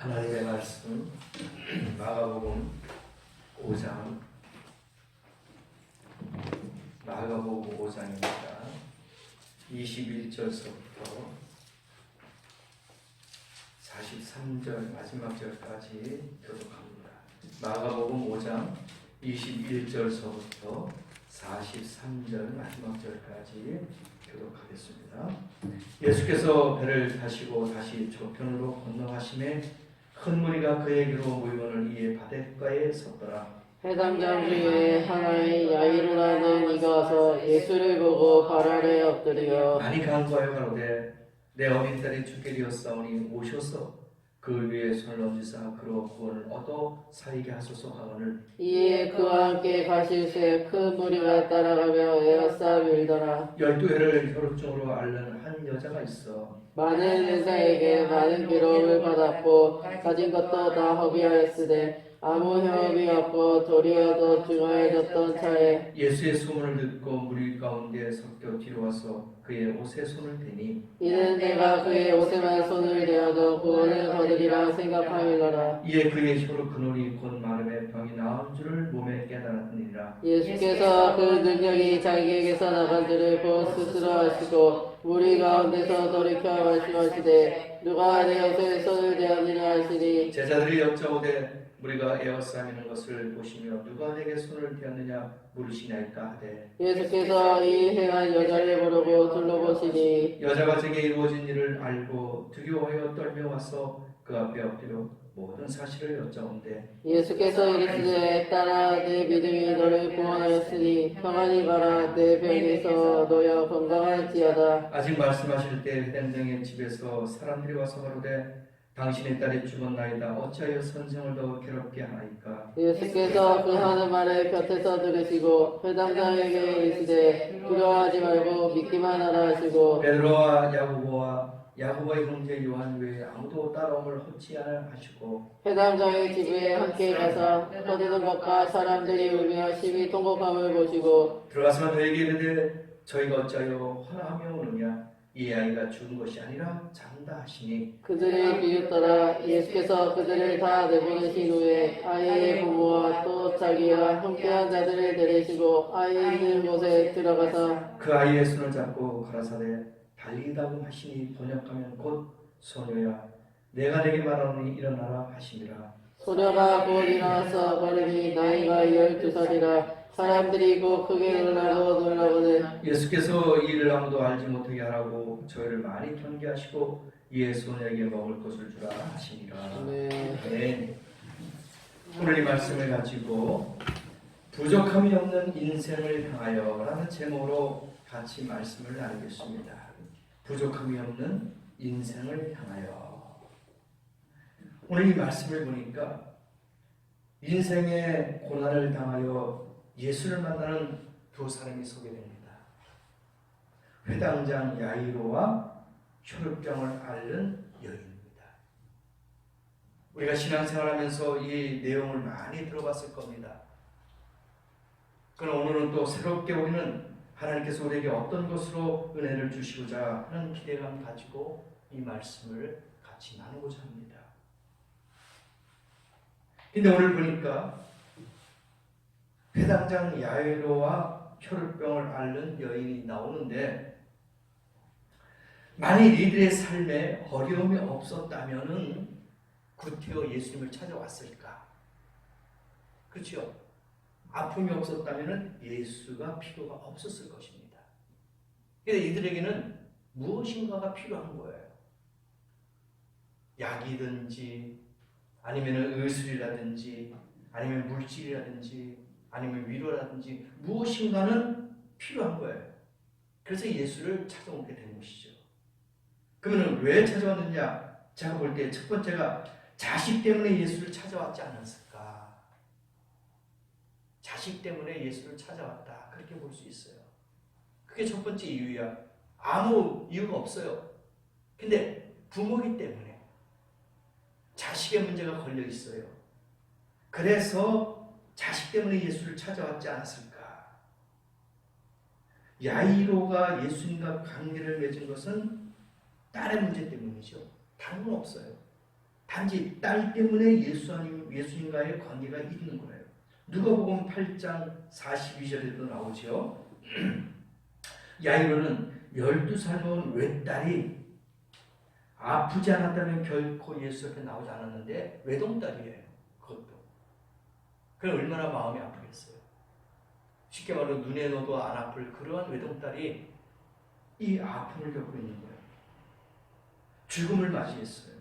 하나님의 말씀 마가복음 5장 마가복음 5장입니다. 21절서부터 43절 마지막 절까지 교독합니다. 마가복음 5장 21절서부터 43절 마지막 절까지 교독하겠습니다. 예수께서 배를 타시고 다시 저편으로 건너가심에 큰 무리가 그에게로 모이거늘 이에 바닷가에 섰더라. 회당장 중에 하나의 야이로라는 이가 와서 예수를 보고 발 아래 엎드려 많이 간구하여 가로되 내 어린 딸이 죽게 되었사오니 오셔서 그 위에 손을 얹으사 그로 구원을 얻어 살게 하소서 하거늘 이에 그와 함께 가실새 큰 무리가 따라가며 에워싸 밀더라. 12해를 혈루증으로 앓는 한 여자가 있어 많은 의사에게 많은 괴로움을 받았고 가진 것도 다 허비하였으되 아무 협업이 없고 도리어 더 중하여졌던 차에 예수의 소문을 듣고 무리 가운데 섞여 뒤로 와서 그의 옷에 손을 대니 이는 내가 그의 옷에만 손을 대어도 구원을 거두리라 생각하밀더라. 이에 그의 혀로 그늘이 곧 마름에 병이 나은 줄을 몸에 깨달았느니라. 예수께서 그 능력이 자기에게서 나간 줄을 곧 스스로 하시고 무리 가운데서 돌이켜 말씀하시되 누가 내 옷에 손을 대었느냐 하시니 제자들이 여짜오되 우리가 에워싸미는 것을 보시며 누가 내게 손을 대었느냐 물으시나이까 하되 예수께서 이 행한 여자를 부르고 둘러보시니 여자가 제게 이루어진 일을 알고 두려워하여 떨며 와서 그 앞에 엎드려 모든 사실을 여짜온대 예수께서 이르시되 딸아 내 믿음이 너를 구원하였으니 평안히 가라 내 병에서 놓여 건강할지어다. 아직 말씀하실 때 회당장의 집에서 사람들이 와서 가로되 당신의 딸이 죽었나이다 어찌하여 선생을 더 괴롭게 하나이까. 예수께서 그 하는 말을 곁에서 들으시고 회당장에게 이르시되 두려워하지 말고 믿기만 하라 하시고 베드로와 야고보의 형제 요한 외에 아무도 따라옴을 허치 않아 하시고 회당장의 집에 함께 가서 거두는 것과 사람들이 울며 심히 통곡함을 보시고 들어가서 너에게 이르되 저희가 어찌하여 화나하며 오느냐 이 아이가 죽은 것이 아니라 잔다 하시니 그들이 비웃더라. 예수께서 그들을 다 내보내신 후에 아이의 부모와 또 자기와 함께한 자들을 데리시고 아이 있는 곳에 들어가서 그 아이의 손을 잡고 가라사대 달리다금 하시니 번역하면 곧 소녀야 내가 내게 말하노니 일어나라 하시니라. 소녀가 곧 일어나서 걸으니 나이가 12살이라. 사람들이 곧 크게 놀라고는 예수께서 이 일을 아무도 알지 못하게 하라고 저희를 많이 경계하시고 이에 소녀에게 먹을 것을 주라 하시니라. 네. 오늘 이 말씀을 가지고 부족함이 없는 인생을 향하여 라는 제목으로 같이 말씀을 나누겠습니다. 부족함이 없는 인생을 향하여. 오늘 이 말씀을 보니까 인생의 고난을 당하여 예수를 만나는 두 사람이 소개됩니다. 회당장 야이로와 혈루병을 앓는 여인입니다. 우리가 신앙생활하면서 이 내용을 많이 들어봤을 겁니다. 그러나 오늘은 또 새롭게 우리는 하나님께서 우리에게 어떤 것으로 은혜를 주시고자 하는 기대감 가지고 이 말씀을 같이 나누고자 합니다. 근데 오늘 보니까 회당장 야이로와 혈루병을 앓는 여인이 나오는데 만일 이들의 삶에 어려움이 없었다면은 구태여 예수님을 찾아왔을까? 그렇죠? 아픔이 없었다면은 예수가 필요가 없었을 것입니다. 그런데 이들에게는 무엇인가가 필요한 거예요. 약이든지 아니면 의술이라든지 아니면 물질이라든지 아니면 위로라든지 무엇인가는 필요한 거예요. 그래서 예수를 찾아오게 된 것이죠. 그러면 왜 찾아왔느냐? 제가 볼 때 첫 번째가 자식 때문에 예수를 찾아왔지 않았을까? 자식 때문에 예수를 찾아왔다. 그렇게 볼 수 있어요. 그게 첫 번째 이유야. 아무 이유가 없어요. 근데 부모이기 때문에 자식의 문제가 걸려 있어요. 그래서 자식 때문에 예수를 찾아왔지 않았을까? 야이로가 예수님과 관계를 맺은 것은 딸의 문제 때문이죠. 다른 건 없어요. 단지 딸 때문에 예수님과의 관계가 있는 거예요. 누가복음 8장 42절에도 나오죠. 야이로는 12살 먹은 외딸이 아프지 않았다면 결코 예수 앞에 나오지 않았는데 외동딸이에요. 그것도. 그럼 얼마나 마음이 아프겠어요. 쉽게 말하면 눈에 넣어도 안 아플 그러한 외동딸이 이 아픔을 겪고 있는 거예요. 죽음을 맞이했어요.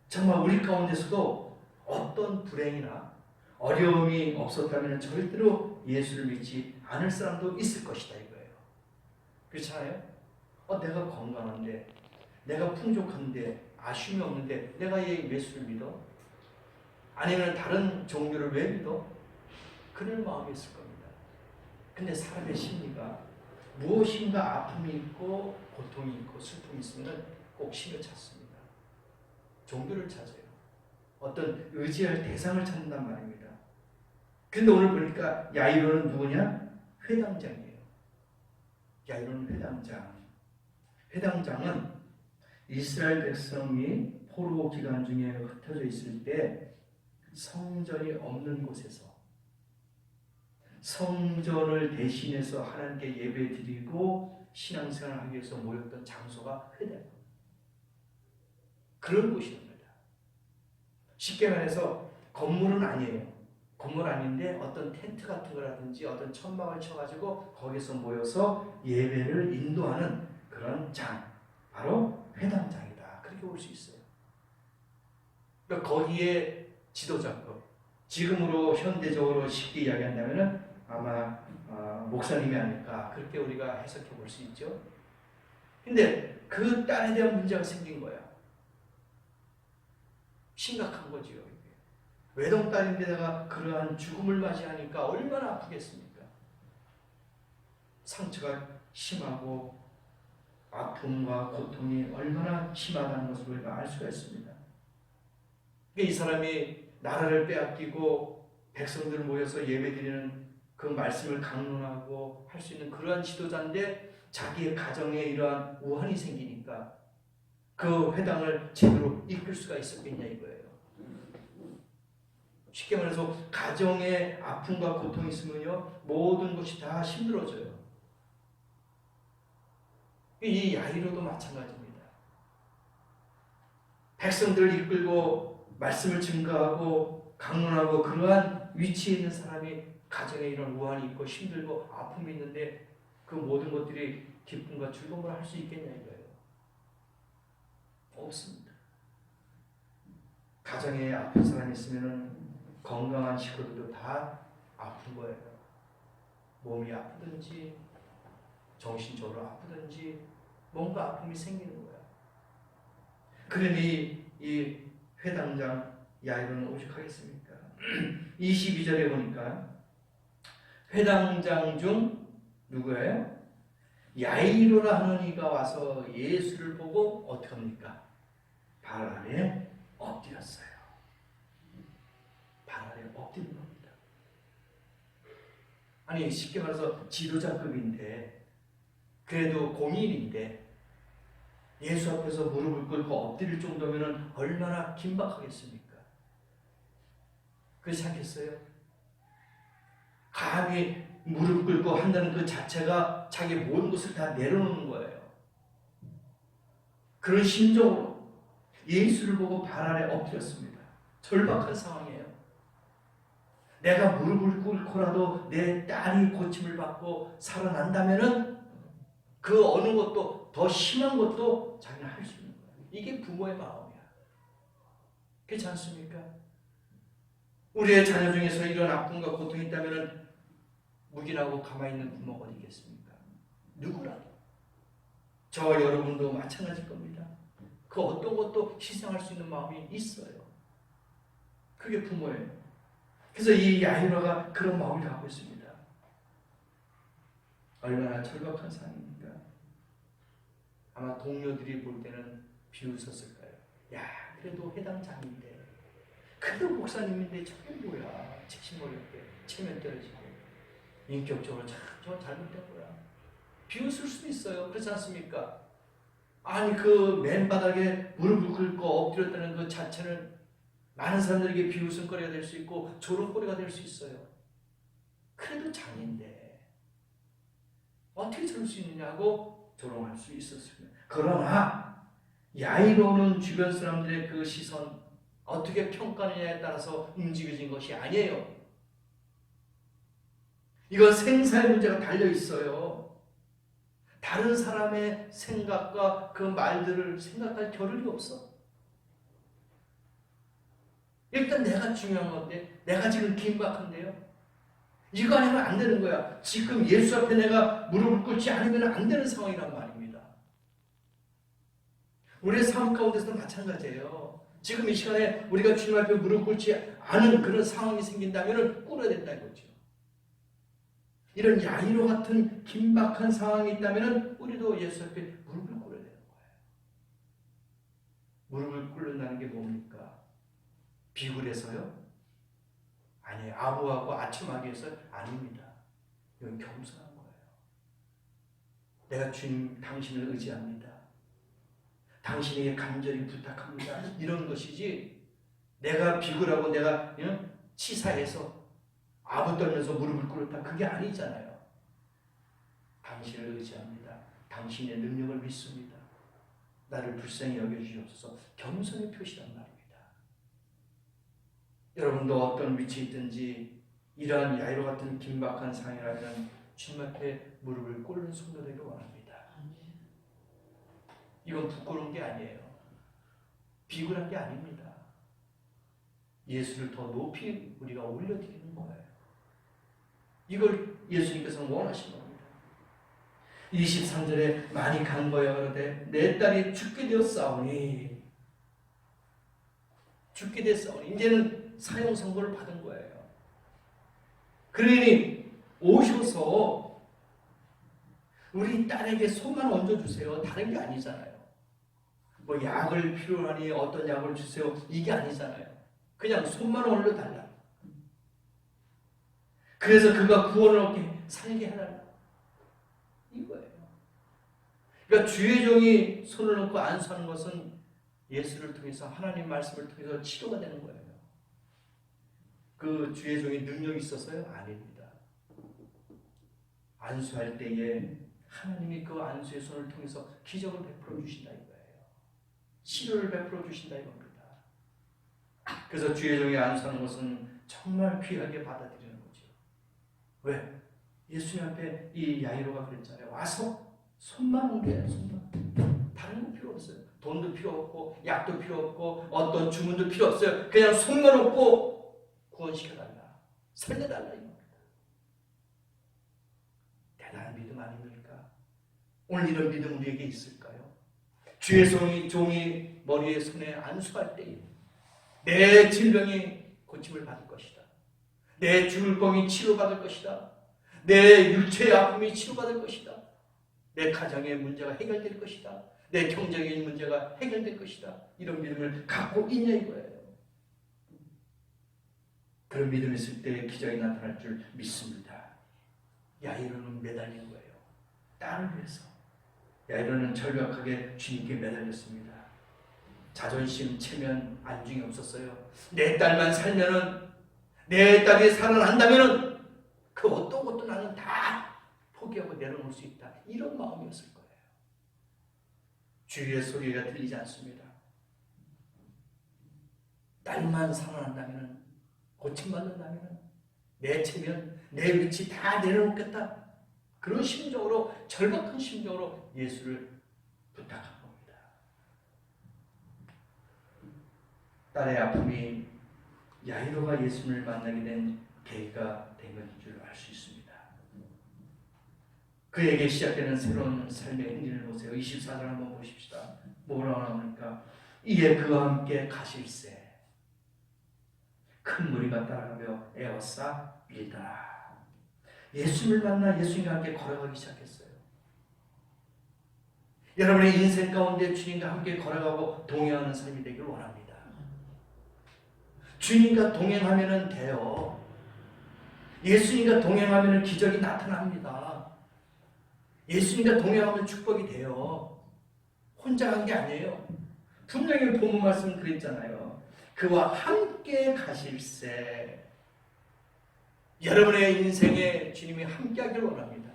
정말 우리 가운데서도 어떤 불행이나 어려움이 없었다면 절대로 예수를 믿지 않을 사람도 있을 것이다 이거예요. 그렇잖아요? 내가 건강한데, 내가 풍족한데, 아쉬움이 없는데 내가 얘 예수를 믿어? 아니면 다른 종교를 왜 믿어? 그럴 마음이 있을 겁니다. 근데 사람의 심리가 무엇인가 아픔이 있고 고통이 있고 슬픔이 있으면 꼭 신을 찾습니다. 종교를 찾아요. 어떤 의지할 대상을 찾는단 말입니다. 근데 오늘 보니까 야이로는 누구냐? 회당장이에요. 야이로는 회당장. 회당장은 이스라엘 백성이 포로 기간 중에 흩어져 있을 때 성전이 없는 곳에서 성전을 대신해서 하나님께 예배드리고 신앙생활을 하기 위해서 모였던 장소가 회당. 그런 곳입니다. 쉽게 말해서 건물은 아니에요. 건물 아닌데 어떤 텐트 같은 거라든지 어떤 천막을 쳐가지고 거기서 모여서 예배를 인도하는 그런 장, 바로 회당장이다. 그렇게 볼 수 있어요. 그러니까 거기에 지도자급, 지금으로 현대적으로 쉽게 이야기한다면 아마 목사님이 아닐까 그렇게 우리가 해석해 볼 수 있죠. 근데 그 딸에 대한 문제가 생긴 거야. 심각한 거지요. 외동딸인데다가 그러한 죽음을 맞이하니까 얼마나 아프겠습니까? 상처가 심하고 아픔과 고통이 얼마나 심하다는 것을 우리가 알 수가 있습니다. 이 사람이 나라를 빼앗기고 백성들 모여서 예배드리는 그 말씀을 강론하고 할 수 있는 그러한 지도자인데 자기의 가정에 이러한 우환이 생기니까 그 회당을 제대로 이끌 수가 있었겠냐 이거예요. 쉽게 말해서 가정에 아픔과 고통이 있으면요 모든 것이 다 힘들어져요. 이 야이로도 마찬가지입니다. 백성들을 이끌고 말씀을 증거하고 강론하고 그러한 위치에 있는 사람이 가정에 이런 우환이 있고 힘들고 아픔이 있는데 그 모든 것들이 기쁨과 즐거움을 할 수 있겠냐 이거예요. 없습니다. 가정에 아픈 사람이 있으면 건강한 식구들도 다 아픈 거예요. 몸이 아프든지 정신적으로 아프든지 뭔가 아픔이 생기는 거야. 그러니 이 회당장 야이로는 오죽하겠습니까? 22절에 보니까 회당장 중 누구예요? 야이로라 하는 이가 와서 예수를 보고 어떻게 합니까? 발 아래 엎드렸어요. 발 아래 엎드린 겁니다. 아니 쉽게 말해서 지도자급인데 그래도 공인인데 예수 앞에서 무릎을 꿇고 엎드릴 정도면 얼마나 긴박하겠습니까? 그렇지 않겠어요? 감히 무릎 꿇고 한다는 그 자체가 자기 모든 것을 다 내려놓는 거예요. 그런 심정으로 예수를 보고 발 아래 엎드렸습니다. 절박한 상황이에요. 내가 무릎을 꿇고라도 내 딸이 고침을 받고 살아난다면은 그 어느 것도 더 심한 것도 자기는 할 수 있는 거예요. 이게 부모의 마음이야. 그렇지 않습니까? 우리의 자녀 중에서 이런 아픔과 고통이 있다면 묵인하고 가만히 있는 부모가 어디 있겠습니까? 누구라도. 저와 여러분도 마찬가지일 겁니다. 그 어떤 것도 희생할 수 있는 마음이 있어요. 그게 부모예요. 그래서 이 야이로가 그런 마음을 갖고 있습니다. 얼마나 절박한 상황입니까? 아마 동료들이 볼 때는 비웃었을까요? 야, 그래도 회당장인데, 그래도 목사님인데 저게 뭐야? 책임 어렵게, 체면 떨어지고, 인격적으로 참 저 잘못된 거야. 비웃을 수도 있어요. 그렇지 않습니까? 아니 그 맨바닥에 무릎을 꿇고 엎드렸다는 그 자체는 많은 사람들에게 비웃음거리가 될 수 있고 조롱거리가 될 수 있어요. 그래도 장인데 어떻게 저럴 수 있느냐고 조롱할 수 있었습니다. 그러나 야이로는 주변 사람들의 그 시선 어떻게 평가하느냐에 따라서 움직여진 것이 아니에요. 이건 생사의 문제가 달려 있어요. 다른 사람의 생각과 그 말들을 생각할 겨를이 없어. 일단 내가 중요한 건데, 내가 지금 긴박한데요. 이거 아니면 안 되는 거야. 지금 예수 앞에 내가 무릎을 꿇지 않으면 안 되는 상황이란 말입니다. 우리의 삶 가운데서도 마찬가지예요. 지금 이 시간에 우리가 주님 앞에 무릎 꿇지 않은 그런 상황이 생긴다면 꿇어야 된다 이거죠. 이런 야이로 같은 긴박한 상황이 있다면 우리도 예수 앞에 무릎을 꿇어야 되는 거예요. 무릎을 꿇는다는 게 뭡니까? 비굴해서요? 아니에요. 아부하고 아첨하기 위해서 아닙니다. 이건 겸손한 거예요. 내가 주님 당신을 의지합니다. 당신에게 간절히 부탁합니다. 이런 것이지 내가 비굴하고 내가 치사해서 아부 떨면서 무릎을 꿇었다. 그게 아니잖아요. 당신을 의지합니다. 당신의 능력을 믿습니다. 나를 불쌍히 여겨주시옵소서. 겸손의 표시란 말입니다. 여러분도 어떤 위치에 있든지 이러한 야이로 같은 긴박한 상황이라면 주님 앞에 무릎을 꿇는 성도 되길 원합니다. 이건 부끄러운 게 아니에요. 비굴한 게 아닙니다. 예수를 더 높이 우리가 올려드리는 거예요. 이걸 예수님께서는 원하신 겁니다. 23절에 많이 간 거예요. 그런데 내 딸이 죽게 되었사오니 이제는 사형 선고를 받은 거예요. 그러니 오셔서 우리 딸에게 손만 얹어주세요. 다른 게 아니잖아요. 뭐 약을 필요하니 어떤 약을 주세요. 이게 아니잖아요. 그냥 손만 올려달라. 그래서 그가 구원을 얻게 살게 하라. 이거예요. 그러니까 주의 종이 손을 놓고 안수하는 것은 예수를 통해서 하나님 말씀을 통해서 치료가 되는 거예요. 그 주의 종이 능력이 있어서요? 아닙니다. 안수할 때에 하나님이 그 안수의 손을 통해서 기적을 베풀어 주신다 이거예요. 치료를 베풀어 주신다 이겁니다. 그래서 주의 종이 안수하는 것은 정말 귀하게 받아들이는 거죠. 왜? 예수님 앞에 이 야이로가 그랬잖아요. 와서 손만 옮겨요. 손만. 다른 거 필요 없어요. 돈도 필요 없고 약도 필요 없고 어떤 주문도 필요 없어요. 그냥 손만 얹고 구원시켜달라. 살려달라 이겁니다. 대단한 믿음 아닙니까? 오늘 이런 믿음 우리에게 있을까요? 주의 종이 머리에 손에 안수할 때에 내 질병이 고침을 받을 것이다. 내 죽을 병이 치료받을 것이다. 내 육체의 아픔이 치료받을 것이다. 내 가정의 문제가 해결될 것이다. 내 경제적인 문제가 해결될 것이다. 이런 믿음을 갖고 있냐 이거예요. 그런 믿음이 있을 때 기적이 나타날 줄 믿습니다. 야이로는 매달린 거예요. 딸을 위해서. 야이로는 절박하게 주님께 매달렸습니다. 자존심, 체면, 안중이 없었어요. 내 딸만 살면은, 내 딸이 살아난다면은 그 어떤 것도 나는 다 포기하고 내려놓을 수 있다. 이런 마음이었을 거예요. 주위의 소리가 들리지 않습니다. 딸만 살아난다면은, 고침받는다면은 내 체면, 내 위치 다 내려놓겠다. 그런 심정으로, 절박한 심정으로 예수를 부탁한 겁니다. 딸의 아픔이 야이로가 예수를 만나게 된 계기가 된 것인 줄 알 수 있습니다. 그에게 시작되는 새로운 삶의 행진을 보세요. 24절 한번 보십시다. 뭐라고 나옵니까? 이에 그와 함께 가실새 큰 무리가 따라가며 에워싸 밀더라. 예수를 만나 예수님과 함께 걸어가기 시작했어요. 여러분의 인생 가운데 주님과 함께 걸어가고 동행하는 삶이 되길 원합니다. 주님과 동행하면 돼요. 예수님과 동행하면 기적이 나타납니다. 예수님과 동행하면 축복이 돼요. 혼자 간 게 아니에요. 분명히 본문 말씀 그랬잖아요. 그와 함께 가실세. 여러분의 인생에 주님이 함께 하길 원합니다.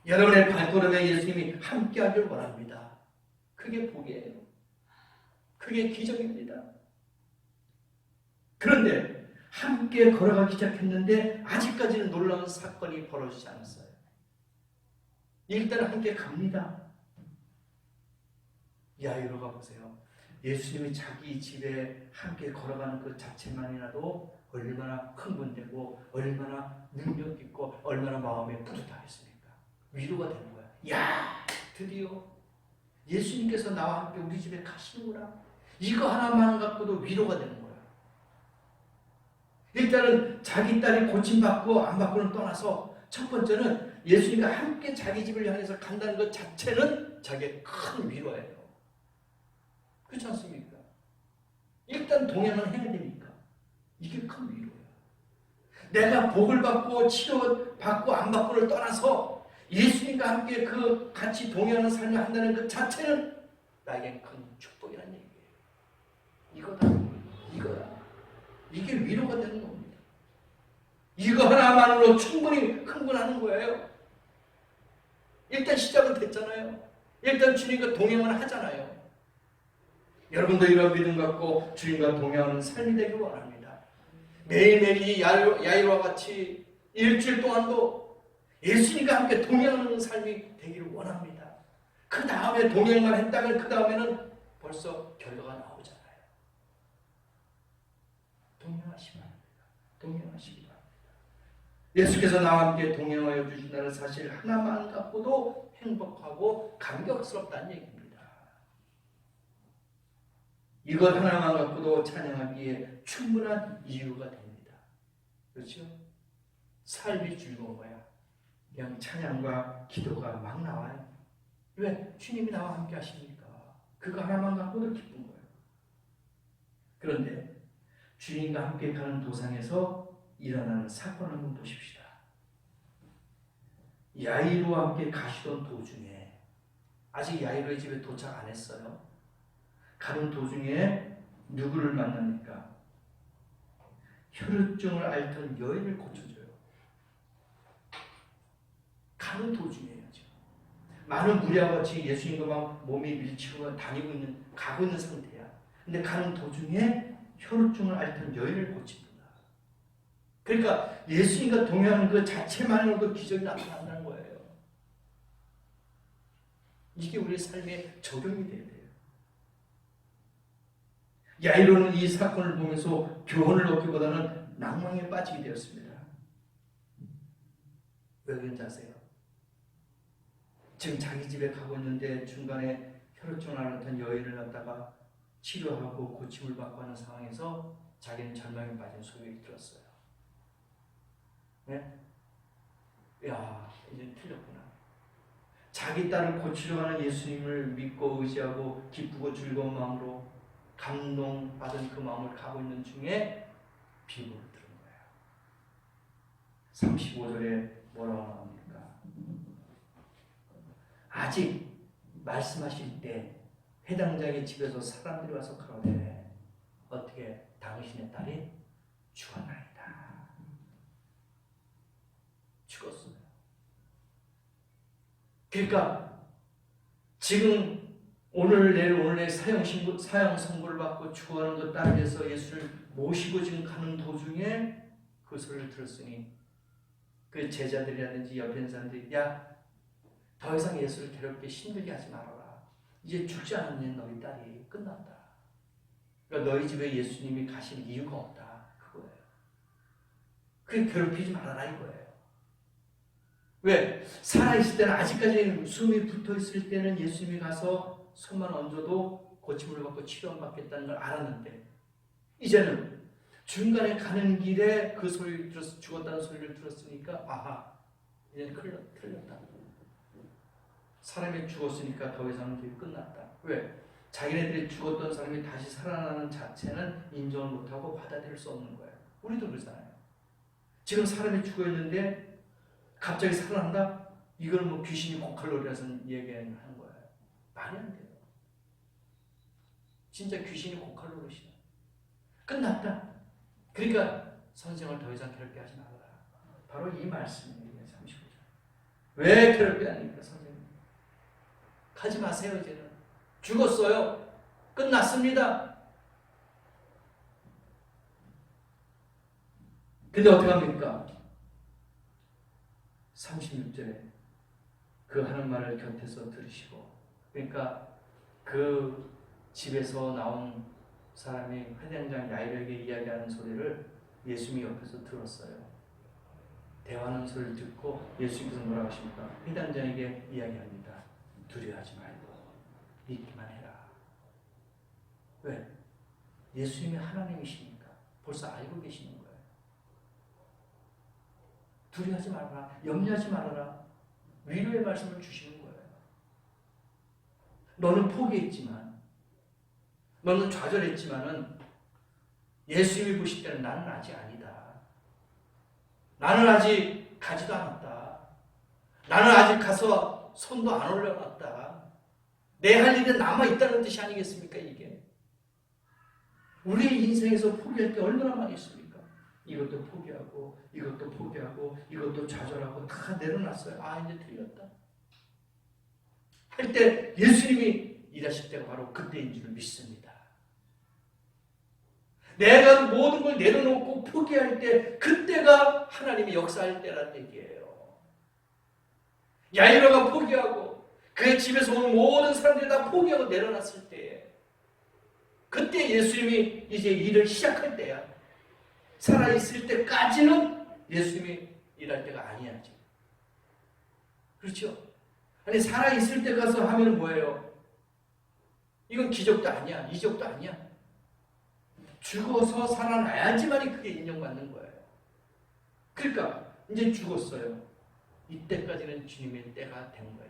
여러분의 발걸음에 예수님이 함께 하길 원합니다. 그게 복이에요. 그게 기적입니다. 그런데 함께 걸어가기 시작했는데 아직까지는 놀라운 사건이 벌어지지 않았어요. 일단 함께 갑니다. 야이로가 보세요. 예수님이 자기 집에 함께 걸어가는 그 자체만이라도 얼마나 흥분되고 얼마나 능력 있고 얼마나 마음에 뿌듯하겠습니까? 위로가 되는 거야. 야, 드디어 예수님께서 나와 함께 우리 집에 가시는구나. 이거 하나만 갖고도 위로가 되는 거야. 일단은 자기 딸이 고침받고 안 받고는 떠나서 첫 번째는 예수님과 함께 자기 집을 향해서 간다는 것 자체는 자기의 큰 위로예요. 그렇지 않습니까? 일단 동행은 해야 되니까. 이게 큰 위로예요. 내가 복을 받고 치료받고 안 받고를 떠나서 예수님과 함께 그 같이 동행하는 삶을 한다는 것 자체는 나에겐 큰 축복이라는 얘기예요. 이거다. 이거야. 이게 위로가 되는 겁니다. 이거 하나만으로 충분히 흥분하는 거예요. 일단 시작은 됐잖아요. 일단 주님과 동행을 하잖아요. 여러분도 이런 믿음 갖고 주님과 동행하는 삶이 되길 원합니다. 매일매일 이 야이로와 같이 일주일 동안도 예수님과 함께 동행하는 삶이 되기를 원합니다. 그 다음에 동행만 했다면 그 다음에는 벌써 결과가 나오잖아요. 동행하시기 바랍니다. 동행하시기 바랍니다. 예수께서 나와 함께 동행하여 주신다는 사실 하나만 갖고도 행복하고 감격스럽다는 얘기입니다. 이것 하나만 갖고도 찬양하기에 충분한 이유가 됩니다. 그렇죠? 삶이 즐거운 거야. 그냥 찬양과 기도가 막 나와요. 왜? 주님이 나와 함께 하시니까. 그거 하나만 갖고도 기쁜 거예요. 그런데 주님과 함께 가는 도상에서 일어나는 사건을 한번 보십시다. 야이로와 함께 가시던 도중에, 아직 야이로의 집에 도착 안 했어요. 가는 도중에 누구를 만납니까? 혈루증을 앓던 여인을 고쳐줘요. 가는 도중이에요. 지금. 많은 무리와 같이 예수님과 막 몸이 밀치고 가고 있는 상태야. 근데 가는 도중에 혈루증을 앓던 여인을 고칩니다. 그러니까 예수님과 동행하는 그 자체만으로도 기적이 나타난다는 거예요. 이게 우리 삶에 적용이 돼야 돼요. 야이로는 이 사건을 보면서 교훈을 얻기보다는 낭망에 빠지게 되었습니다. 왜 그런지 아세요? 지금 자기 집에 가고 있는데 중간에 혈루증을 앓았던 여인을 갖다가 치료하고 고침을 받고 하는 상황에서 자기는 절망에 빠진 소리를 들었어요. 네? 야, 이제 틀렸구나. 자기 딸을 고치려 하는 예수님을 믿고 의지하고 기쁘고 즐거운 마음으로 감동받은 그 마음을 가고 있는 중에 비밀을 들은 거예요. 35절에 뭐라고 나옵니까? 아직 말씀하실 때 회당장의 집에서 사람들이 와서 그러네. 어떻게 당신의 딸이 죽었나이다. 죽었어요. 그러니까 지금 오늘 내일 사형 선고를 받고 죽어가는 것 따라서 예수를 모시고 지금 가는 도중에 그 소리를 들었으니 그 제자들이라든지 옆에 있는 사람들이 야, 더 이상 예수를 괴롭게 힘들게 하지 말아라. 이제 죽지 않았네 너희 딸이. 끝났다. 그러니까 너희 집에 예수님이 가실 이유가 없다. 그거예요. 그 괴롭히지 말아라 이거예요. 왜? 살아있을 때는 아직까지 숨이 붙어있을 때는 예수님이 가서 손만 얹어도 고침을 받고 치료받겠다는 걸 알았는데 이제는 중간에 가는 길에 그 소리를 들어서 죽었다는 소리를 들었으니까 아하, 이제 틀렸다. 사람이 죽었으니까 더 이상은 끝났다. 왜? 자기네들이 죽었던 사람이 다시 살아나는 자체는 인정을 못하고 받아들일 수 없는 거예요. 우리도 그렇잖아요. 지금 사람이 죽어있는데 갑자기 살아난다? 이건 뭐 귀신이 고칼로리라서 얘기하는 거예요. 말이 안 돼요. 진짜 귀신이 고칼 노릇이야. 끝났다. 그러니까 선생을 더 이상 괴롭게 하지 말아라. 바로 이 말씀이에요. 35절. 왜 괴롭게 하니까 선생님? 가지 마세요. 이제는. 죽었어요. 끝났습니다. 근데 어떻게 합니까? 36절에 그 하는 말을 곁에서 들으시고, 그러니까 그 집에서 나온 사람이 회당장 야이로에게 이야기하는 소리를 예수님이 옆에서 들었어요. 대화하는 소리를 듣고 예수님께서 뭐라고 하십니까? 회당장에게 이야기합니다. 두려워하지 말고 믿기만 해라. 왜? 예수님이 하나님이시니까 벌써 알고 계시는 거예요. 두려워하지 말아라. 염려하지 말아라. 위로의 말씀을 주시는 거예요. 너는 포기했지만, 너는 좌절했지만은 예수님이 보실 때는 나는 아직 아니다. 나는 아직 가지도 않았다. 나는 아직 가서 손도 안 올려놨다. 내 할 일은 남아있다는 뜻이 아니겠습니까, 이게? 우리의 인생에서 포기할 게 얼마나 많이 있습니까? 이것도 포기하고, 이것도 포기하고, 이것도 좌절하고 다 내려놨어요. 아, 이제 틀렸다. 할 때 예수님이 일하실 때가 바로 그때인 줄 믿습니다. 내가 모든 걸 내려놓고 포기할 때 그때가 하나님이 역사할 때라는 얘기예요. 야이로가 포기하고 그의 집에서 온 모든 사람들이 다 포기하고 내려놨을 때 그때 예수님이 이제 일을 시작할 때야. 살아있을 때까지는 예수님이 일할 때가 아니야지. 그렇죠? 아니 살아있을 때 가서 하면 뭐예요? 이건 기적도 아니야. 이적도 아니야. 죽어서 살아나야지만이 그게 인정받는 거예요. 그러니까 이제 죽었어요. 이때까지는 주님의 때가 된 거예요.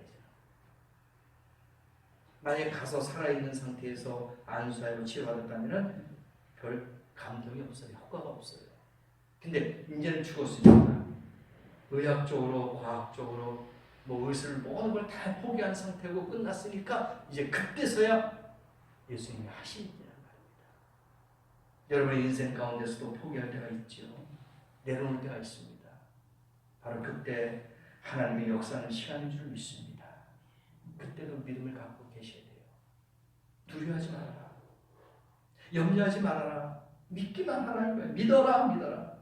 만약에 가서 살아있는 상태에서 안수하여 치료받았다면 별 감동이 없어요. 효과가 없어요. 근데 이제는 죽었으니까 의학적으로 과학적으로 뭐 의술 모든 걸 다 포기한 상태고 끝났으니까 이제 그때서야 예수님이 하시는 거예요. 여러분의 인생 가운데서도 포기할 때가 있죠. 내려놓을 때가 있습니다. 바로 그때 하나님의 역사하는 시간인 줄 믿습니다. 그때도 믿음을 갖고 계셔야 돼요. 두려워하지 말아라. 염려하지 말아라. 믿기만 하라는 거예요. 믿어라, 믿어라.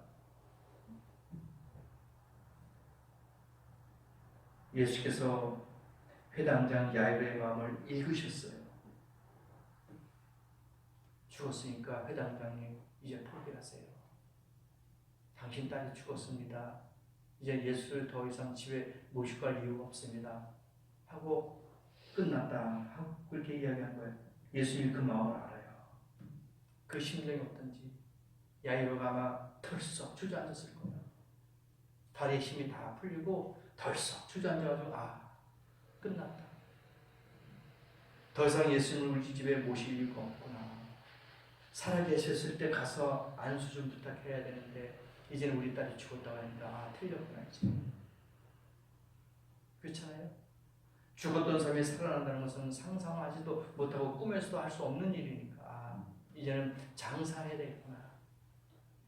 예수께서 회당장 야이로의 마음을 읽으셨어요. 죽었으니까 회당장님 이제 포기하세요. 당신 딸이 죽었습니다. 이제 예수를 더 이상 집에 모시고 갈 이유가 없습니다. 하고 끝났다. 하고 그렇게 이야기한 거예요. 예수님이 그 마음을 알아요. 그 심정이 어떤지. 야이로가 아마 털썩 주저앉았을 거예요. 다리에 힘이 다 풀리고 털썩 주저앉아가지고 끝났다. 더 이상 예수님을 우리 집에 모실 이유가 없구나. 살아계셨을 때 가서 안수 좀 부탁해야 되는데 이제는 우리 딸이 죽었다고 하니까 틀렸구나 이제. 그렇잖아요. 죽었던 사람이 살아난다는 것은 상상하지도 못하고 꿈에서도 할 수 없는 일이니까 이제는 장사해야 되겠구나.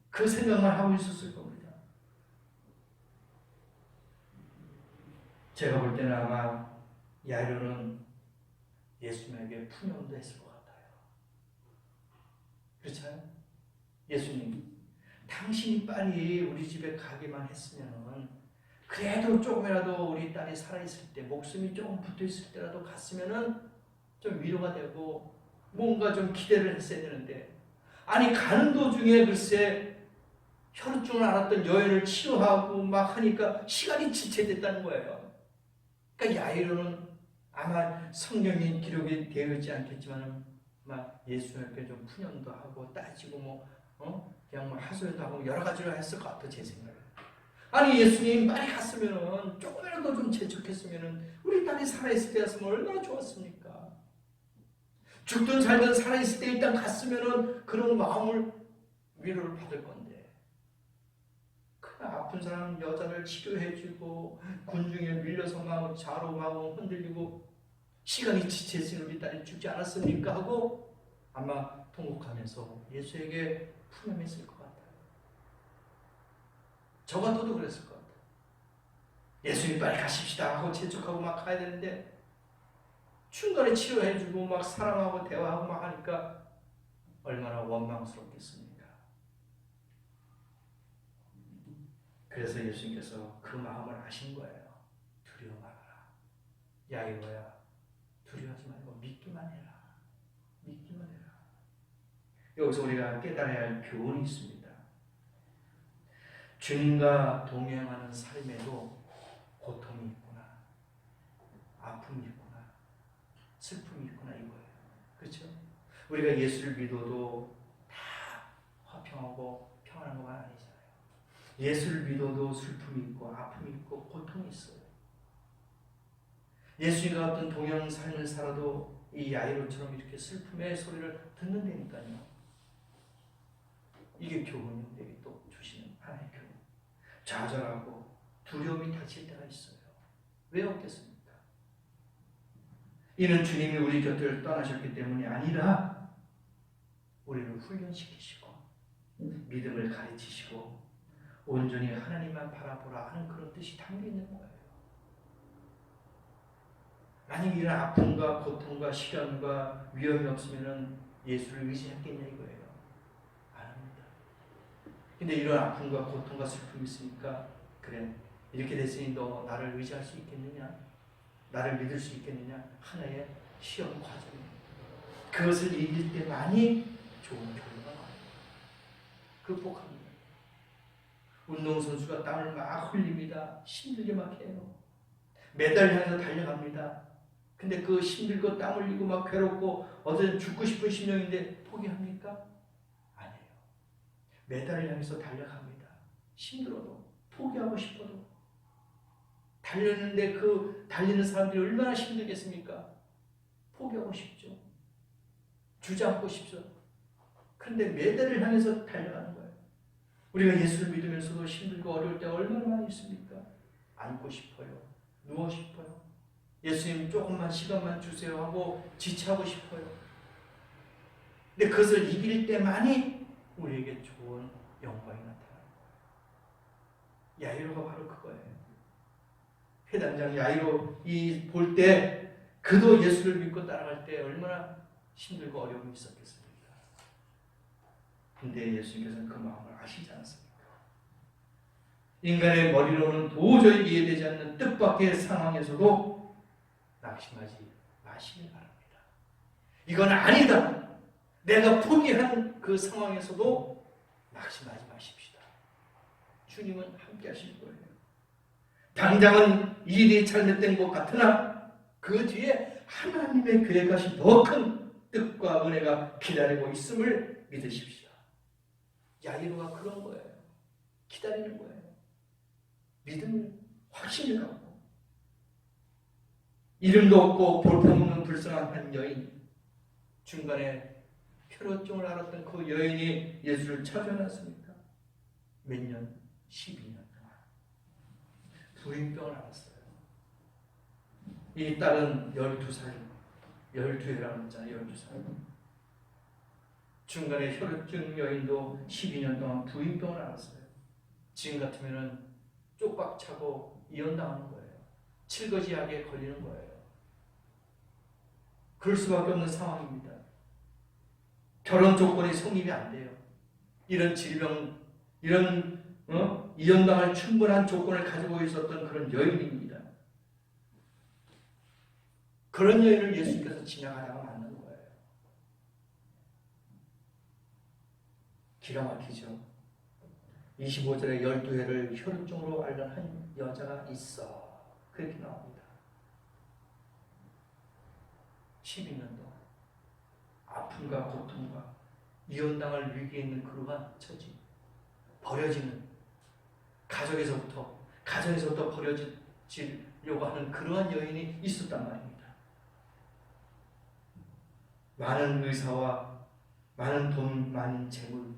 그 생각만 하고 있었을 겁니다. 제가 볼 때는 아마 야이로는 예수님에게 푸념도 했을 것 같아요. 그렇잖아요? 예수님, 당신이 빨리 우리 집에 가기만 했으면은 그래도 조금이라도 우리 딸이 살아있을 때 목숨이 조금 붙어있을 때라도 갔으면은 좀 위로가 되고 뭔가 좀 기대를 했어야 되는데 아니 가는 도중에 글쎄 혈우증을 앓았던 여인을 치료하고 막 하니까 시간이 지체됐다는 거예요. 그러니까 야이로는 아마 성경에 기록이 되어 있지 않겠지만 막 예수님께 좀 푸념도 하고 따지고 그냥 뭐 하소연도 하고 여러 가지로 했을 것 같아 제 생각에. 아니 예수님 빨리 갔으면은 조금이라도 좀 재촉했으면은 우리 딸이 살아있을 때였으면 얼마나 좋았습니까? 죽든 살든 살아있을 때 일단 갔으면은 그런 마음을 위로를 받을 건데 그 아픈 사람 여자를 치료해주고 군중에 밀려서 막 좌로 막 흔들리고 시간이 지체했으니 우리 딸이 죽지 않았습니까? 하고 아마 통곡하면서 예수에게 푸념했을 것 같아요. 저 같아도 그랬을 것 같아요. 예수님 빨리 가십시다 하고 재촉하고 막 가야 되는데 중간에 치료해주고 막 사랑하고 대화하고 막 하니까 얼마나 원망스럽겠습니까? 그래서 예수님께서 그 마음을 아신 거예요. 두려워 말아라. 야이로야, 두려워하지 말고 믿기만 해라. 믿기만 해라. 여기서 우리가 깨달아야 할 교훈이 있습니다. 주님과 동행하는 삶에도 고통이 있구나, 아픔이 있구나, 슬픔이 있구나 이거예요. 그렇죠? 우리가 예수를 믿어도 다 화평하고 평안한 것만 아니잖아요. 예수를 믿어도 슬픔이 있고 아픔이 있고 고통이 있어요. 예수님과 어떤 동양 삶을 살아도 이 야이로처럼 이렇게 슬픔의 소리를 듣는다니까요. 이게 교훈이 우리에게 또 주시는 하나의 교훈. 좌절하고 두려움이 닥칠 때가 있어요. 왜 없겠습니까? 이는 주님이 우리 곁을 떠나셨기 때문이 아니라 우리를 훈련시키시고 믿음을 가르치시고 온전히 하나님만 바라보라 하는 그런 뜻이 담겨 있는 거예요. 만약 이런 아픔과 고통과 시련과 위험이 없으면 예수를 의지했겠냐 이거예요. 안 합니다. 근데 이런 아픔과 고통과 슬픔이 있으니까 그래 이렇게 됐으니 너 나를 의지할 수 있겠느냐? 나를 믿을 수 있겠느냐? 하나의 시험 과정입니다. 그것을 이길 때만이 좋은 결과가 나와요. 극복합니다. 운동선수가 땀을 막 흘립니다. 힘들게 막 해요. 메달 향해서 달려갑니다. 근데 그 힘들고 땀 흘리고 막 괴롭고 어제는 죽고 싶은 심령인데 포기합니까? 아니에요. 메달을 향해서 달려갑니다. 힘들어도 포기하고 싶어도 달렸는데 그 달리는 사람들이 얼마나 힘들겠습니까? 포기하고 싶죠. 주저앉고 싶죠. 그런데 메달을 향해서 달려가는 거예요. 우리가 예수를 믿으면서도 힘들고 어려울 때가 얼마나 많이 있습니까? 앉고 싶어요. 누워 싶어요. 예수님 조금만 시간만 주세요 하고 지체하고 싶어요. 근데 그것을 이길 때만이 우리에게 좋은 영광이 나타나요. 야이로가 바로 그거예요. 회당장 야이로 이 볼 때 그도 예수를 믿고 따라갈 때 얼마나 힘들고 어려움이 있었겠습니까? 근데 예수님께서는 그 마음을 아시지 않습니까? 인간의 머리로는 도저히 이해되지 않는 뜻밖의 상황에서도 낙심하지 마시길 바랍니다. 이건 아니다. 내가 포기한 그 상황에서도 낙심하지 마십시다. 주님은 함께 하실 거예요. 당장은 일이 잘못된 것 같으나 그 뒤에 하나님의 계획하신 더 큰 뜻과 은혜가 기다리고 있음을 믿으십시다. 야이로가 그런 거예요. 기다리는 거예요. 믿음을 확신을 갖고 이름도 없고 볼품없는 불쌍한 한 여인, 중간에 혈루증을 앓았던 그 여인이 예수를 찾아났습니까? 몇 년? 12년 동안 부인병을 앓았어요. 이 딸은 12살, 12회라고 했잖아요. 12살. 중간에 혈루증 여인도 12년 동안 부인병을 앓았어요. 지금 같으면 쪽박 차고 이혼당하는 거예요. 칠거지약에 걸리는 거예요. 그럴 수밖에 없는 상황입니다. 결혼 조건이 성립이 안 돼요. 이런 질병, 이런 이혼당할 충분한 조건을 가지고 있었던 그런 여인입니다. 그런 여인을 예수께서 지나가다가 만난 거예요. 기가 막히죠. 25절에 12회를 혈루증으로 앓는 한 여자가 있어. 그렇게 나옵니다. 12년 동안 아픔과 고통과 이혼당할 위기에 있는 그러한 처지, 버려지는 가정에서부터 버려지려고 하는 그러한 여인이 있었단 말입니다. 많은 의사와 많은 돈, 많은 재물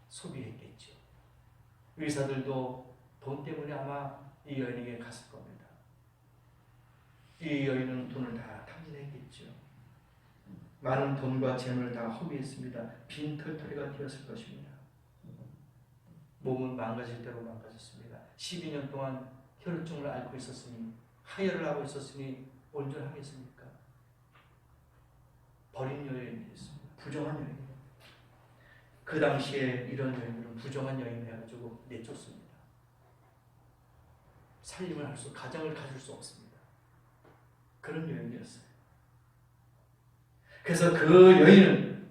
소비했겠죠. 의사들도 돈 때문에 아마 이 여인에게 갔을 겁니다. 이 여인은 돈을 다 탐진했겠죠. 많은 돈과 재물을 다 허비했습니다. 빈털터리가 되었을 것입니다. 몸은 망가질 대로 망가졌습니다. 12년 동안 혈우증을 앓고 있었으니, 하혈을 하고 있었으니 온전하겠습니까? 버린 여인이었습니다. 부정한 여인. 그 당시에 이런 여인들은 부정한 여인 해가지고 내쫓습니다. 살림을 할 수, 가정을 가질 수 없습니다. 그런 여인이었어요. 그래서 그 여인은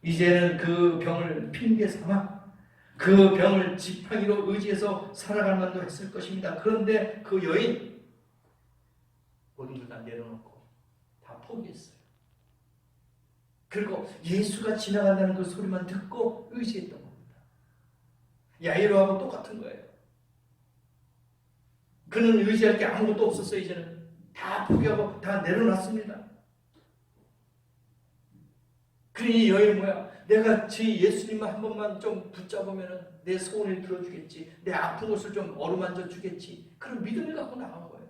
이제는 그 병을 핑계 삼아 그 병을 지팡이로 의지해서 살아갈 만도 했을 것입니다. 그런데 그 여인 모든 걸 다 내려놓고 다 포기했어요. 그리고 예수가 지나간다는 그 소리만 듣고 의지했던 겁니다. 야이로하고 똑같은 거예요. 그는 의지할 게 아무것도 없었어요. 이제는 다 포기하고 다 내려놨습니다. 그러니 여인은 뭐야? 내가 제 예수님만 한 번만 좀 붙잡으면 내 소원을 들어주겠지. 내 아픈 곳을 좀 어루만져 주겠지. 그런 믿음을 갖고 나간 거예요.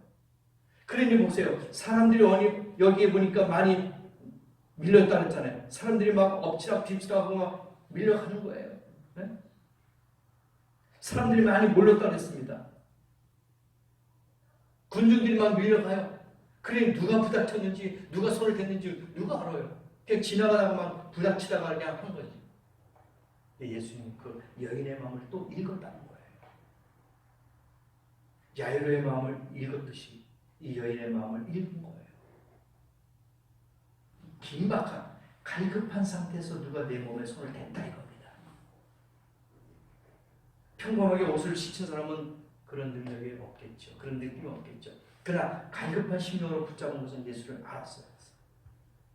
그러니 보세요. 사람들이 여기에 보니까 많이 밀렸다 그랬잖아요. 사람들이 막 엎치락 뒤치락하고 막 밀려가는 거예요. 네? 사람들이 많이 몰렸다 그랬습니다. 군중들이 막 밀려가요. 그래 누가 부닥쳤는지 누가 손을 댔는지 누가 알아요. 그냥 지나가다가 막 부닥치다가 그냥 한 거지. 예수님 그 여인의 마음을 또 읽었다는 거예요. 야이로의 마음을 읽었듯이 이 여인의 마음을 읽은 거예요. 긴박한 갈급한 상태에서 누가 내 몸에 손을 댔다 이겁니다. 평범하게 옷을 씻은 사람은 그런 능력이 없겠죠. 그런 느낌이 없겠죠. 그러나 갈급한 심령으로 붙잡은 것은 예수를 알았어요.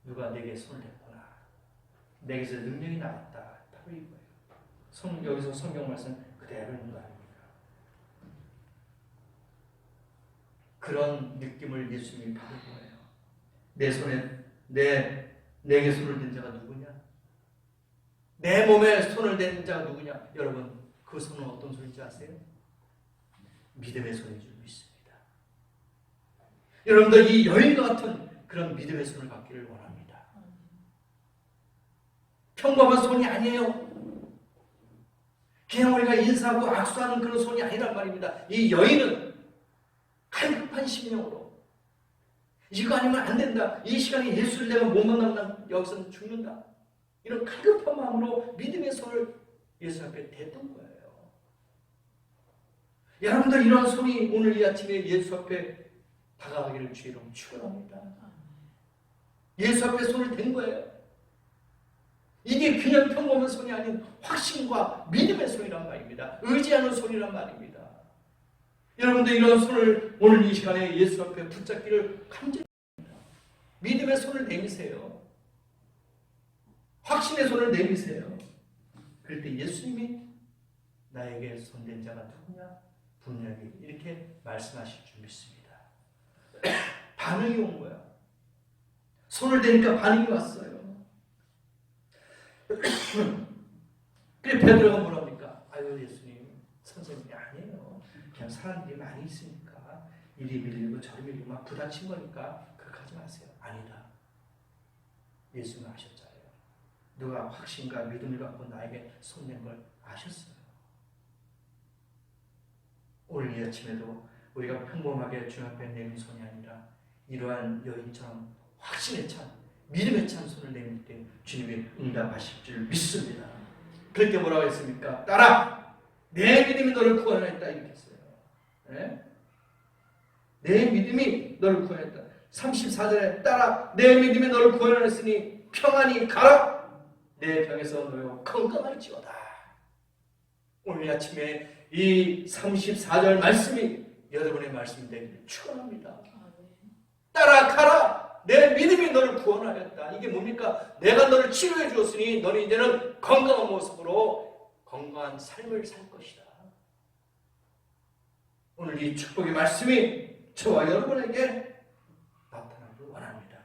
누가 내게 손을 댔구나. 내게서 능력이 나왔다. 바로 이거예요. 여기서 성경 말씀 그대로 있는 거 아닙니까? 그런 느낌을 예수님이 받은 거예요. 내 손에 내게 손을 댄 자가 누구냐? 내 몸에 손을 댄 자가 누구냐? 여러분 그 손은 어떤 손인지 아세요? 믿음의 손인 줄 믿습니다. 여러분들 이 여인과 같은 그런 믿음의 손을 받기를 원합니다. 평범한 손이 아니에요. 그냥 우리가 인사하고 악수하는 그런 손이 아니란 말입니다. 이 여인은 갈급한 심령으로 이거 아니면 안 된다. 이 시간에 예수를 내가 못 만나면 여기서는 죽는다. 이런 갈급한 마음으로 믿음의 손을 예수 앞에 댔던 거예요. 여러분들 이런 손이 오늘 이 아침에 예수 앞에 다가가기를 주의로 축원합니다. 예수 앞에 손을 댄 거예요. 이게 그냥 평범한 손이 아닌 확신과 믿음의 손이란 말입니다. 의지하는 손이란 말입니다. 여러분들 이런 손을 오늘 이 시간에 예수 앞에 붙잡기를 간절합니다. 믿음의 손을 내미세요. 확신의 손을 내미세요. 그럴 때 예수님이 나에게 손댄 자가 누구냐? 분명히 이렇게 말씀하실 줄 믿습니다. 반응이 온 거야. 손을 대니까 반응이 왔어요. 그래 베드로가 뭐랍니까? 아유 예수님 선생님이 아니에요. 그냥 사람들이 많이 있으니까 이리 밀리고 저리 밀리고 막 부딪힌 거니까 그렇게 하지 마세요. 아니다. 예수님은 아셨잖아요. 누가 확신과 믿음을 갖고 나에게 손댄 걸 아셨어요. 오늘 이 아침에도 우리가 평범하게 주 앞에 내민 손이 아니라 이러한 여인처럼 확신에 찬 믿음에 찬 손을 내밀 때 주님이 응답하실 줄 믿습니다. 그렇게 뭐라고 했습니까? 딸아 내 믿음이 너를 구원했다 이렇게 했어요. 네? 내 믿음이 너를 구원했다. 34절에 딸아 내 믿음이 너를 구원했으니 평안히 가라. 내 병에서 놓여 건강할지어다. 오늘 아침에 이 34절 말씀이 여러분의 말씀이 되기를 축원합니다. 따라 가라. 내 믿음이 너를 구원하였다. 이게 뭡니까? 내가 너를 치료해 주었으니 너는 이제는 건강한 모습으로 건강한 삶을 살 것이다. 오늘 이 축복의 말씀이 저와 여러분에게 나타나길 원합니다.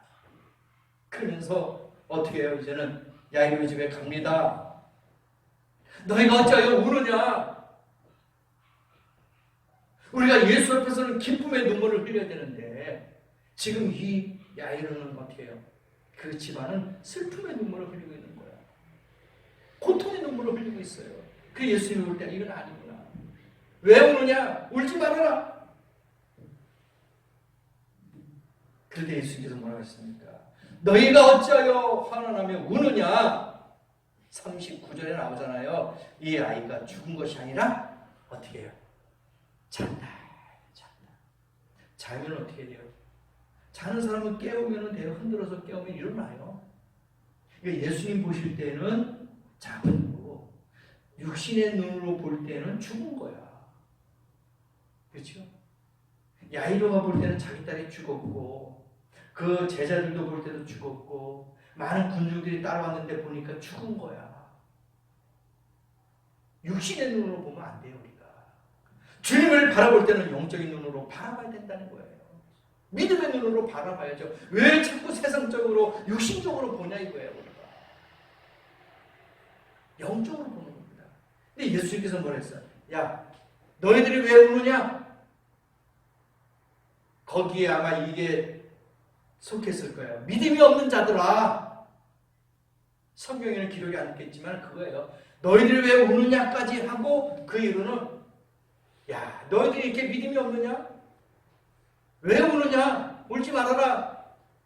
그러면서 어떻게 해요? 이제는 야이로 집에 갑니다. 너희가 어찌하여 우느냐? 우리가 예수 앞에서는 기쁨의 눈물을 흘려야 되는데 지금 이 야이로는 어떻게 해요? 그 집안은 슬픔의 눈물을 흘리고 있는 거야. 고통의 눈물을 흘리고 있어요. 그 예수님이 올 때 이건 아니구나. 왜 우느냐? 울지 말아라. 그런데 예수님께서 뭐라고 했습니까? 너희가 어찌하여 화나며 우느냐? 39절에 나오잖아요. 이 아이가 죽은 것이 아니라 어떻게 해요? 잔다. 자면 어떻게 돼요? 자는 사람은 깨우면 돼요. 흔들어서 깨우면 일어나요. 그러니까 예수님 보실 때는 작은 거고 육신의 눈으로 볼 때는 죽은 거야. 그렇죠? 야이로가 볼 때는 자기 딸이 죽었고 그 제자들도 볼 때도 죽었고 많은 군중들이 따라왔는데 보니까 죽은 거야. 육신의 눈으로 보면 안 돼요. 우리가 주님을 바라볼 때는 영적인 눈으로 바라봐야 된다는 거예요. 믿음의 눈으로 바라봐야죠. 왜 자꾸 세상적으로 육신적으로 보냐 이거예요. 우리가 영적으로 보는 겁니다. 근데 예수님께서 뭐라 했어요? 야, 너희들이 왜 우느냐? 거기에 아마 이게 속했을 거예요. 믿음이 없는 자들아. 성경에는 기록이 안 됐지만 그거예요. 너희들이 왜 우느냐까지 하고 그 이유는 야, 너희들이 이렇게 믿음이 없느냐? 왜 우느냐? 울지 말아라.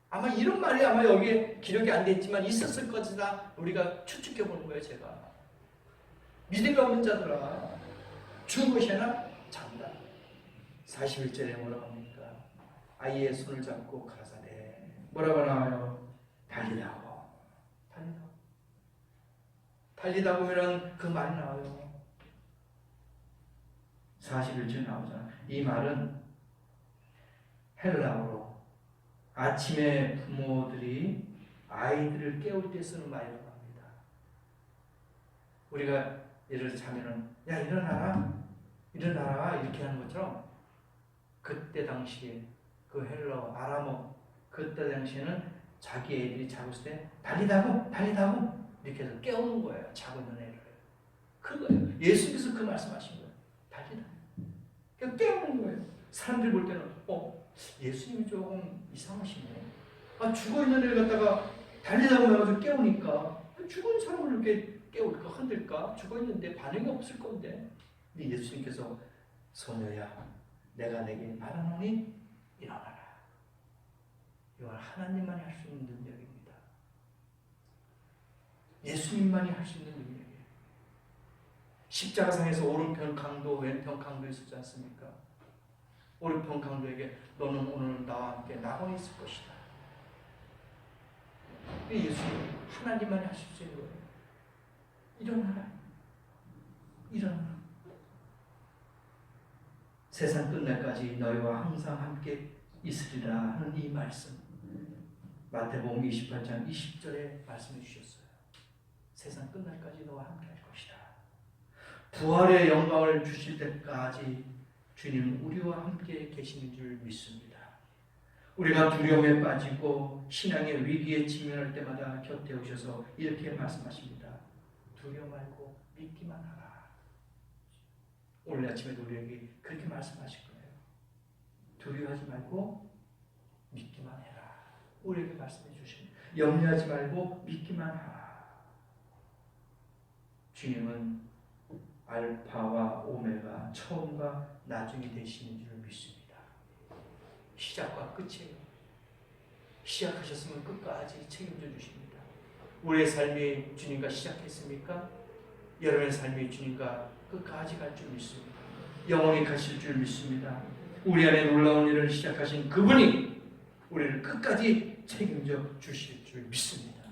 아마 이런 말이 아마 여기에 기록이 안 됐지만 있었을 것이다. 우리가 추측해 보는 거예요, 제가. 믿음이 없는 자들아. 죽은 것이 아니라 잔다. 41절에 뭐라고 합니까? 아이의 손을 잡고 가라사대. 뭐라고 나와요? 달리다고. 달리다고 하면 그 말이 나와요. 41절 나오잖아. 이 말은 헬라어로 아침에 부모들이 아이들을 깨울 때 쓰는 말이라고 합니다. 우리가 예를 들어 자면은 야 일어나라 이렇게 하는 것처럼 그때 당시에 그 헬라어 아람어 그때 당시에는 자기 애들이 자고 있을 때 달리다고 이렇게 해서 깨우는 거예요. 자고 있는 애를. 그거예요. 예수님께서 그 말씀하신 거예요. 달리다. 그냥 깨우는 거예요. 사람들이 볼 때는 예수님이 조금 이상하시네. 죽어있는 애를 갖다가 달리다고 해가지고 깨우니까 죽은 사람을 이렇게 깨울까 흔들까? 죽어있는데 반응이 없을 건데. 근데 예수님께서 소녀야 내가 내게 말하노니 일어나라. 이건 하나님만이 할 수 있는 능력입니다. 예수님만이 할 수 있는 능력이에요. 십자가상에서 오른편 강도 왼편 강도 있었지 않습니까? 오른편 강도에게 너는 오늘 나와 함께 낙원에 있을 것이다. 예수님 하나님만이 하실 수 있는 거예요. 일어나라. 세상 끝날까지 너희와 항상 함께 있으리라 하는 이 말씀 마태복음 28장 20절에 말씀해 주셨어요. 세상 끝날까지 너와 함께 할 것이다. 부활의 영광을 주실 때까지 주님은 우리와 함께 계시는 줄 믿습니다. 우리가 두려움에 빠지고 신앙의 위기에 직면할 때마다 곁에 오셔서 이렇게 말씀하십니다. 두려워 말고 믿기만 하라. 오늘 아침에도 우리에게 그렇게 말씀하실 거예요. 두려워하지 말고 믿기만 해라. 우리에게 말씀해 주십니다. 염려하지 말고 믿기만 하라. 주님은 알파와 오메가 처음과 나중이 되시는 줄 믿습니다. 시작과 끝이에요. 시작하셨으면 끝까지 책임져 주십니다. 우리의 삶이 주님과 시작했습니까? 여러분의 삶이 주님과 끝까지 갈 줄 믿습니다. 영원히 가실 줄 믿습니다. 우리 안에 놀라운 일을 시작하신 그분이 우리를 끝까지 책임져 주실 줄 믿습니다.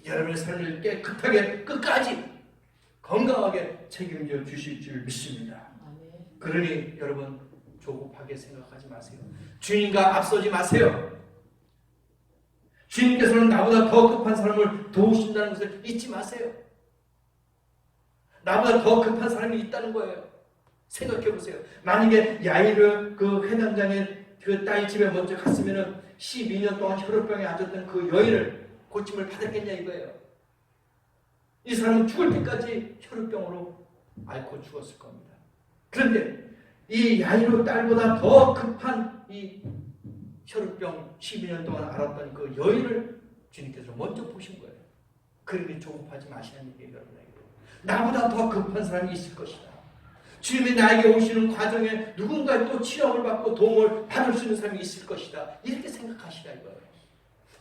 여러분의 삶을 깨끗하게 끝까지 건강하게 책임져 주실 줄 믿습니다. 그러니 여러분 조급하게 생각하지 마세요. 주님과 앞서지 마세요. 주님께서는 나보다 더 급한 사람을 도우신다는 것을 잊지 마세요. 나보다 더 급한 사람이 있다는 거예요. 생각해 보세요. 만약에 야이르 그 회당장의 그 딸 집에 먼저 갔으면은 12년 동안 혈우병에 앉았던 그 여인을 고침을 받았겠냐 이거예요. 이 사람은 죽을 때까지 혈우병으로 앓고 죽었을 겁니다. 그런데 이 야이로 딸보다 더 급한 이 혈우병 12년 동안 앓았던 그 여인을 주님께서 먼저 보신 거예요. 그러니 조급하지 마시는 얘기예요, 여러분에게. 나보다 더 급한 사람이 있을 것이다. 주님이 나에게 오시는 과정에 누군가 또 치료를 받고 도움을 받을 수 있는 사람이 있을 것이다. 이렇게 생각하시라 이거예요.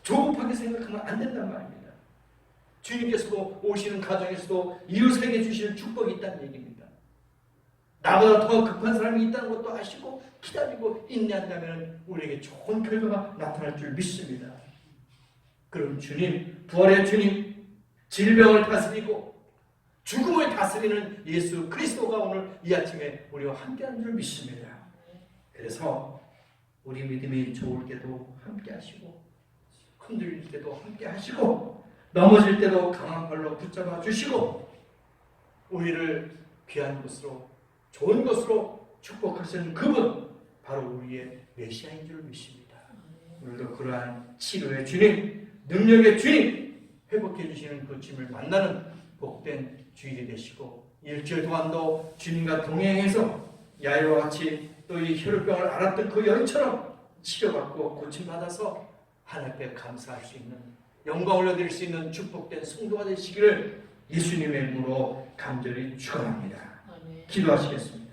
조급하게 생각하면 안 된단 말입니다. 주님께서도 오시는 과정에서도 이웃에게 주시는 축복이 있다는 얘기입니다. 나보다 더 급한 사람이 있다는 것도 아시고 기다리고 인내한다면 우리에게 좋은 결과가 나타날 줄 믿습니다. 그럼 주님, 부활의 주님, 질병을 다스리고 죽음을 다스리는 예수 그리스도가 오늘 이 아침에 우리와 함께하는 줄 믿습니다. 그래서 우리 믿음이 좋을 때도 함께하시고 흔들릴 때도 함께하시고 넘어질 때도 강한 발로 붙잡아 주시고 우리를 귀한 것으로 좋은 것으로 축복하시는 그분 바로 우리의 메시아인 줄 믿습니다. 오늘도 그러한 치료의 주님, 능력의 주님, 회복해 주시는 그 주님을 만나는 복된 주일이 되시고 일주일 동안도 주님과 동행해서 야일과 같이 또 이 혈우병을 앓았던 그 여인처럼 치료받고 고침받아서 하나님께 감사할 수 있는 영광 올려드릴 수 있는 축복된 성도가 되시기를 예수님의 이름으로 간절히 축원합니다. 기도하시겠습니다.